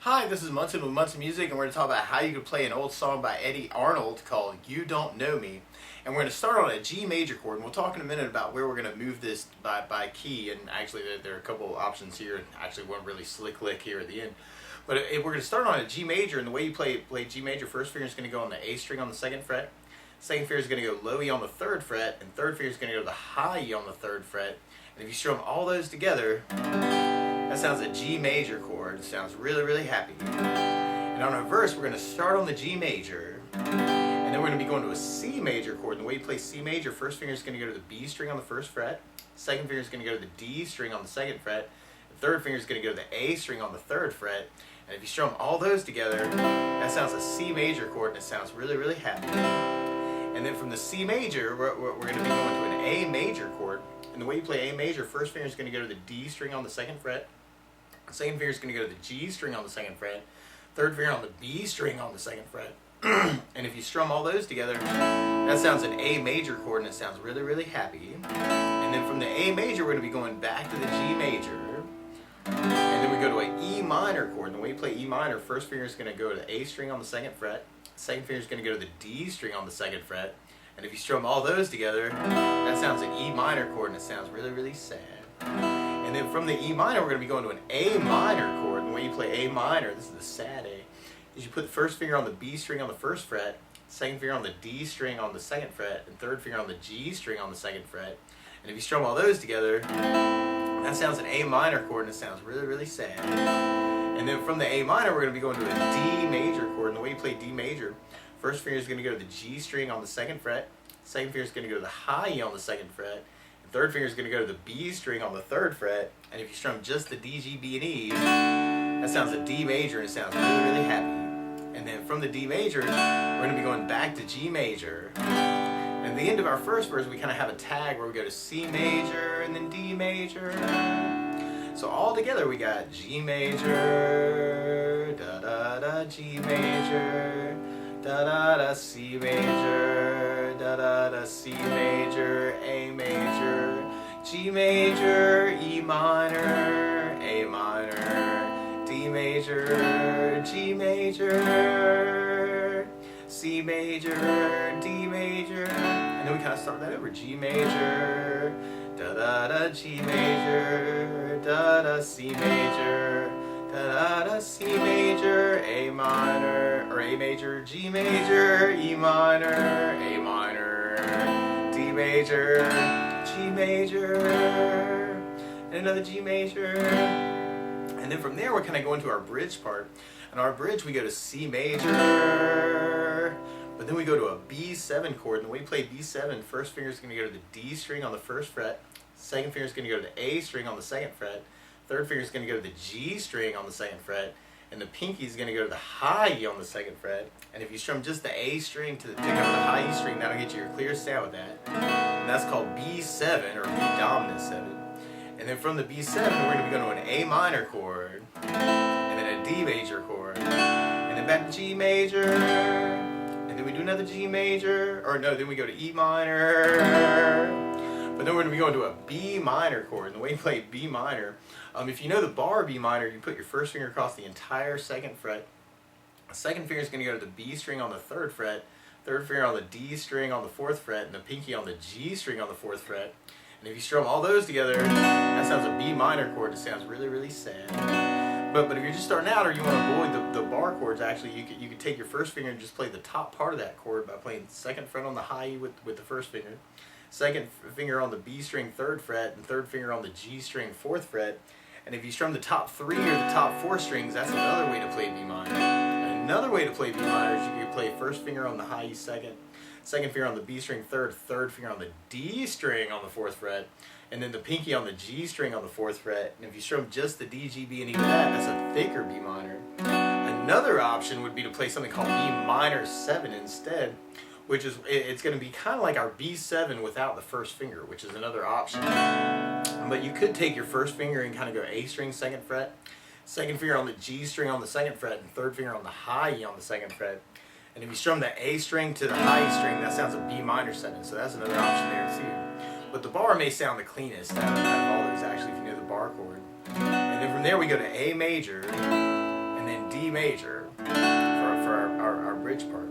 Hi, this is Munson with Munson Music, and we're going to talk about how you can play an old song by Eddy Arnold called You Don't Know Me. And we're going to start on a G major chord, and we'll talk in a minute about where we're going to move this by key. And actually, there are a couple of options here, and actually one really slick lick here at the end. But we're going to start on a G major, and the way you play G major, first finger is going to go on the A string on the second fret. Second finger is going to go low E on the third fret, and third finger is going to go to the high E on the third fret. And if you strum all those together, that sounds a G major chord. It sounds really, really happy. And on our verse, we're going to start on the G major, and then we're going to be going to a C major chord. And the way you play C major, first finger is going to go to the B string on the first fret, second finger is going to go to the D string on the second fret, the third finger is going to go to the A string on the third fret. And if you strum all those together, that sounds a C major chord, and it sounds really, really happy. And then from the C major, we're going to be going to an A major chord. And the way you play A major, first finger is going to go to the D string on the second fret, second finger is going to go to the G string on the second fret, third finger on the B string on the second fret. And if you strum all those together, that sounds an A major chord, and it sounds really, really happy. And then from the A major, we're going to be going back to the G major. And then we go to an E minor chord. And the way you play E minor, first finger is going to go to the A string on the second fret, second finger is going to go to the D string on the second fret. And if you strum all those together, that sounds an E minor chord, and it sounds really, really sad. And then from the E minor, we're going to be going to an A minor chord. And the way you play A minor, this is the sad A, is you put the first finger on the B string on the first fret, second finger on the D string on the second fret, and third finger on the G string on the second fret. And if you strum all those together, that sounds an A minor chord, and it sounds really, really sad. And then from the A minor, we're going to be going to a D major chord. And the way you play D major, first finger is going to go to the G string on the second fret, second finger is going to go to the high E on the second fret, third finger is going to go to the B string on the third fret. And if you strum just the D, G, B, and E, that sounds a D major, and it sounds really, really happy. And then from the D major, we're going to be going back to G major. And at the end of our first verse, we kind of have a tag where we go to C major and then D major. So all together we got G major, da da da, G major, da da da, C major, da da da, C major, A major, G major, E minor, A minor, D major, G major, C major, D major. And then we kind of start that over. G major, da da da, G major, da da, C major, da da da, C major, A minor, or A major, G major, E minor, A minor, D major, G major, and another G major. And then from there we're kind of going to our bridge part. And our bridge, we go to C major, but then we go to a B7 chord. And the way you play B7, first finger is going to go to the D string on the first fret, second finger is going to go to the A string on the second fret, third finger is going to go to the G string on the second fret, and the pinky is going to go to the high E on the second fret. And if you strum just the A string to pick up the high E string, that'll get you your clear sound with that. And that's called B7, or B dominant 7. And then from the B7, we're going to be going to an A minor chord, and then a D major chord, and then back to G major, and then we do another G major, or no, then we go to E minor. But then we're going to be going to a B minor chord. And the way you play B minor, if you know the bar B minor, you put your first finger across the entire second fret. The second finger is going to go to the B string on the third fret, third finger on the D string on the fourth fret, and the pinky on the G string on the fourth fret. And if you strum all those together, that sounds a B minor chord. It sounds really, really sad. But if you're just starting out, or you want to avoid the bar chords, actually, you could take your first finger and just play the top part of that chord by playing second fret on the high E with the first finger, second finger on the B string third fret, and third finger on the G string fourth fret. And if you strum the top 3 or the top 4 strings, that's another way to play B minor. And another way to play B minor is you could play first finger on the high E second, second finger on the B string third, third finger on the D string on the fourth fret, and then the pinky on the G string on the fourth fret. And if you strum just the D, G, B, and E with that, that's a thicker B minor. Another option would be to play something called B minor 7 instead, which is, it's going to be kind of like our B7 without the first finger, which is another option. But you could take your first finger and kind of go A string second fret, second finger on the G string on the second fret, and third finger on the high E on the second fret. And if you strum the A string to the high E string, that sounds a B minor 7. So that's another option there too. But the bar may sound the cleanest out of all those, actually, if you know the bar chord. And then from there we go to A major, and then D major for our bridge part.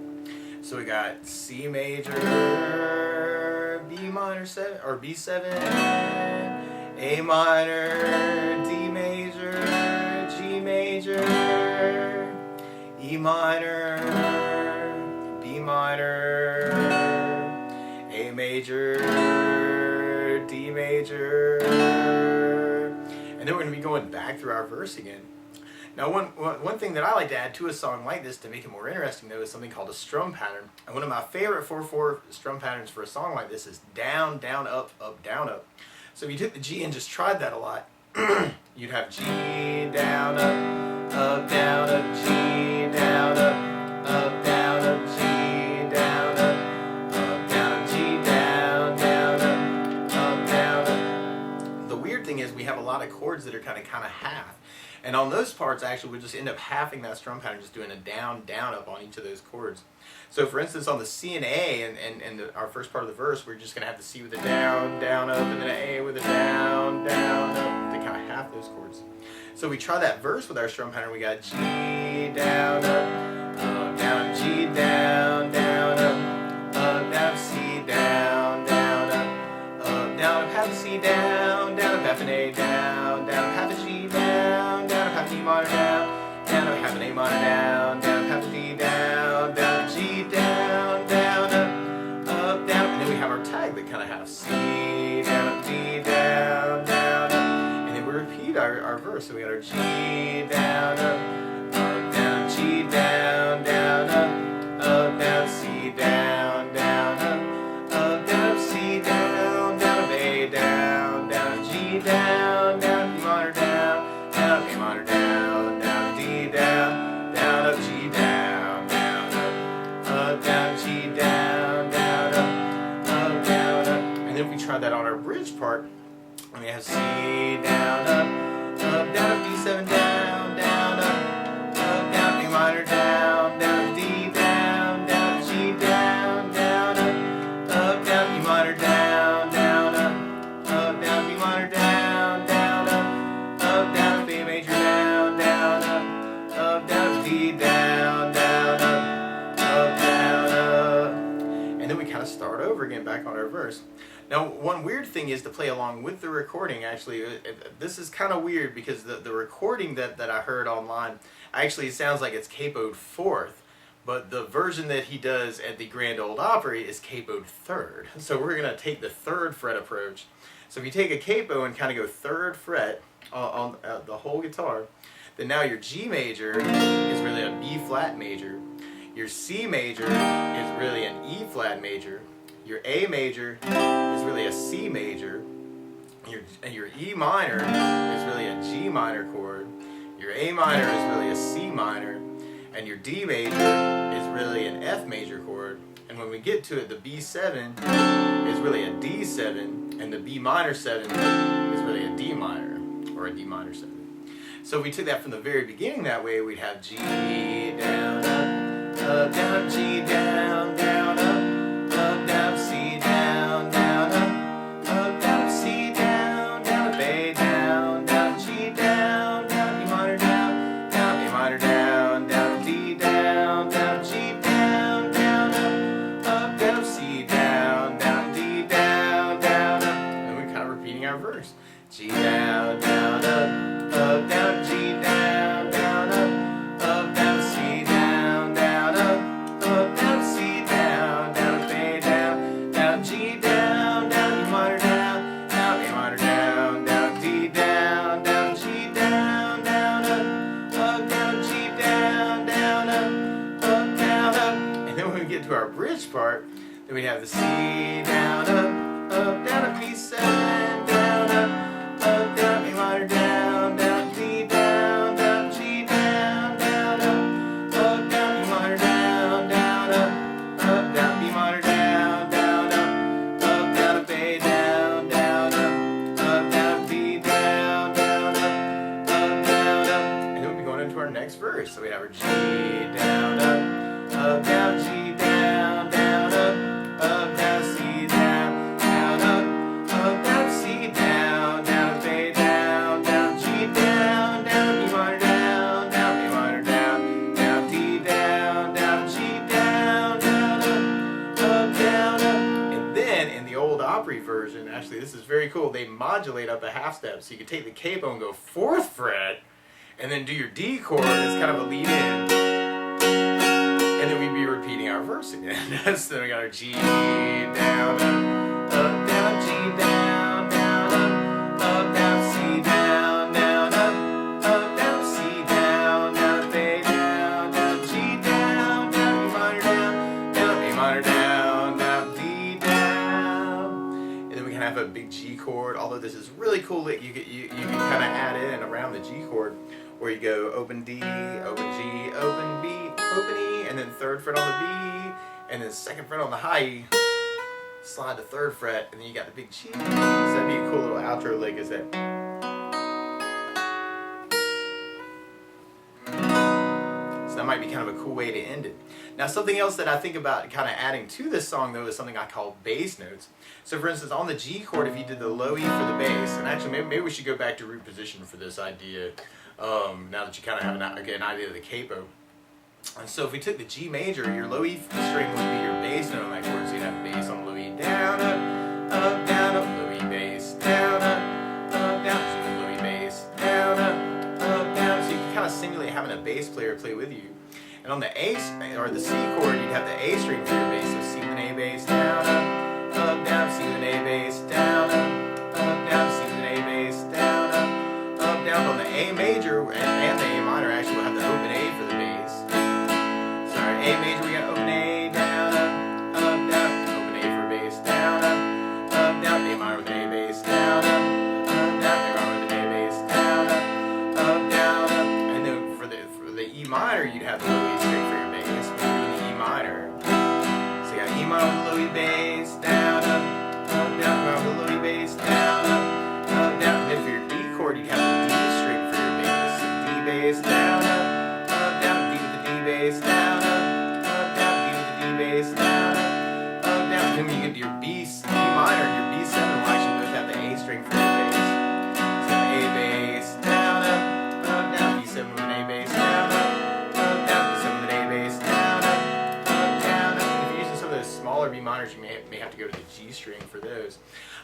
So we got C major, B minor 7 or B7, A minor, D major, G major, E minor, B minor, A major, D major, and then we're going to be going back through our verse again. Now, one thing that I like to add to a song like this to make it more interesting, though, is something called a strum pattern. And one of my favorite 4/4 strum patterns for a song like this is down, down, up, down, up. So if you took the G and just tried that a lot, you'd have G, down, up, down, up, G, down, up, down, up, G, down, up, down, up, G, down, down, up, down, up. The weird thing is we have a lot of chords that are kind of half. And on those parts, actually, we'll just end up halving that strum pattern, just doing a down, down, up on each of those chords. So, for instance, on the C and A, and our first part of the verse, we're just going to have the C with a down, down, up, and then an A with a down, down, up, to kind of half those chords. So we try that verse with our strum pattern. We got G, down, up, down, G, down, down, up, down, C, down, down, up, down, up, half a C, down, down, up, half an A, down, down, half a G, down, down, half an E minor, down, down, half an A minor, down, down, half a D, down, down, G, down, down, up, down, and then we have our tag that kind of has C, down, up, D, down, down, up, and then we repeat our verse. So we got our G, down, up, down, G, down, down, up, down, C, down, down, up, down, C, down, down, up, A, down, down, G, down, down, B minor, down, down, A minor, down, down, D, down, down, up, G, down, down, up, down, G, down, down, up, down, up. And then if we try that on our bridge part, and we have C, down, up, down, up, B7, down, down, up, down, A minor, down, down, D, down, down, G, down, down, up, down, B minor, down, down, down, B minor, down, down, down, B major, down, down, down, D, down, down, down, up. And then we kind of start over again back on our verse. Now, one weird thing is to play along with the recording. Actually, this is kind of weird because the recording that I heard online, actually it sounds like it's capoed fourth, but the version that he does at the Grand Ole Opry is capoed third. So we're going to take the third fret approach. So if you take a capo and kind of go third fret on the whole guitar, then now your G major is really a B flat major. Your C major is really an E flat major. Your A major is really a C major. Your E minor is really a G minor chord. Your A minor is really a C minor. And your D major is really an F major chord. And when we get to it, the B7 is really a D7. And the B minor 7 is really a D minor, or a D minor 7. So if we took that from the very beginning that way, we'd have G, down, up, down, G, down, down, up, down, C, down, down, down, C, down, down, A, down, down, G, down, down, E minor, down, A minor, down, D, down, G, down, down, down, C, down, D, down, down, and we're kind of repeating our verse. G, down, down, down, G, down, down, down, C, down, down, down, C, down, down, A, down, G, down, E minor, down, A minor, down, D, down, G, down, down, G, down, down, and then when we get to our bridge part, then we have the C, down, down, B7, down, down, A minor, down, D, down, G, down, down, down, E minor, down, down, B minor, down, down, A, down, down, D, down, down, and then we'll be going into our next verse. So we have our G, down, down, G, down, down, down, C, down, down, down, C, down, A, down, down, G, down, E minor, down, A minor, down, very cool. They modulate up a half step, so you can take the capo and go 4th fret, and then do your D chord as kind of a lead in, and then we'd be repeating our verse again. So then we got our G down, up, down, G down, down, up, down, C down, down, up, down, C down, down, A down, down, G down, down, E minor down, down, A minor down, down, D down, and then we can have a big G chord. Although this is really cool that you can kind of add in around the G chord, where you go open D, open G, open B, open E, and then 3rd fret on the B, and then 2nd fret on the high E, slide to 3rd fret, and then you got the big G. So that'd be a cool little outro lick, is that. So that might be kind of a cool way to end it. Now something else that I think about kind of adding to this song though is something I call bass notes. So for instance, on the G chord, if you did the low E for the bass, and actually maybe we should go back to root position for this idea, now that you kind of have an idea of the capo. And so if we took the G major, your low E string would be your bass note on that chord. So you'd have bass on low E, down, up, down, up, low E bass, down, down, G with low E bass, down, down. So you can kind of simulate having a bass player play with you. And on the A or the C chord, you'd have the A string for your bass. So C with an A bass, down, down, C with an A bass, down, down, C with an A bass, down, down. On the A major and the A minor, actually we'll have the open A for the bass. Sorry, A major we got open A, down, down, open A for bass, down, down, A minor with an A bass, down, down, A minor with an A bass, down, down, and then for the E minor, you'd have the low E string for your bass, the E minor. So you got E minor with the low E bass, down, down, E minor with the low E bass, down, down, and then for your D chord, you'd have the D string for your bass, so D bass, down, down, D with the D bass, down, down, D with the D bass, down, down, and then when you get to your B minor, your B7 will actually both have the A string for your bass. So A bass, down, down, B7 with an A bass, down, down, B7 with an A bass, down, down. And if you're using some of those smaller B minors, you may have to go to the G string for those.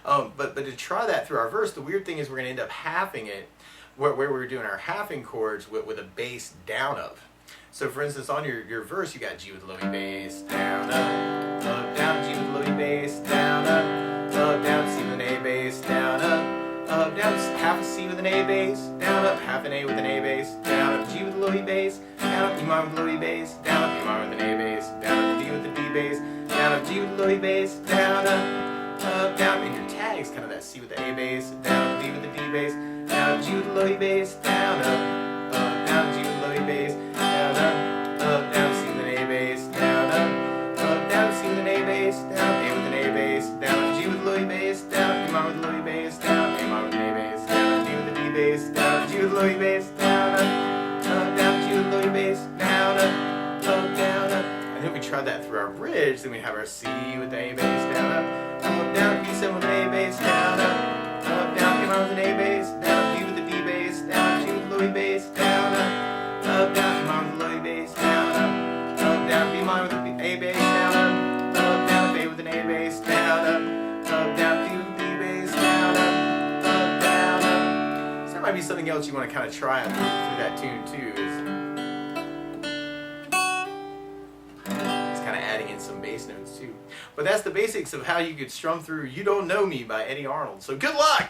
But to try that through our verse, the weird thing is we're going to end up halving it, where we're doing our halving chords with a bass down up. So for instance, on your verse, you got G with low E bass, down, down, G with low E bass, down, down, C with an A bass, down, down, half a C with an A bass, down, up, half an A with an A bass, down, up, G with low E bass, down, up, E minor with low E bass, down, up, E minor with an A bass, down, up, D with the D bass, down, up, G with low E bass, down, down, and your tag's kind of that C with the A bass, down, D with the D bass, down, G with the low E bass, down, down, G with the low E bass, down, down, C with an A bass, down, down, C with an A bass, down, A with an A bass, down, G with the low E bass, down, E minor with the low E bass, down, A minor with an A bass, down, D with the D bass, down, G with the low E bass, down, down, G with the low E bass, down, down, and then we try that through our bridge. Then we have our C with the A bass, down, down, B7 with an A bass, down, down, A minor with an A bass, down, D with the D bass, down, G with the low E bass, down, down, E minor with the low E bass, down, down, B minor with the A bass, down, down, A with an A bass, down, down, D with the D bass, down, down. So that might be something else you want to kind of try through that tune too. Adding in some bass notes too. But that's the basics of how you could strum through You Don't Know Me by Eddy Arnold. So good luck!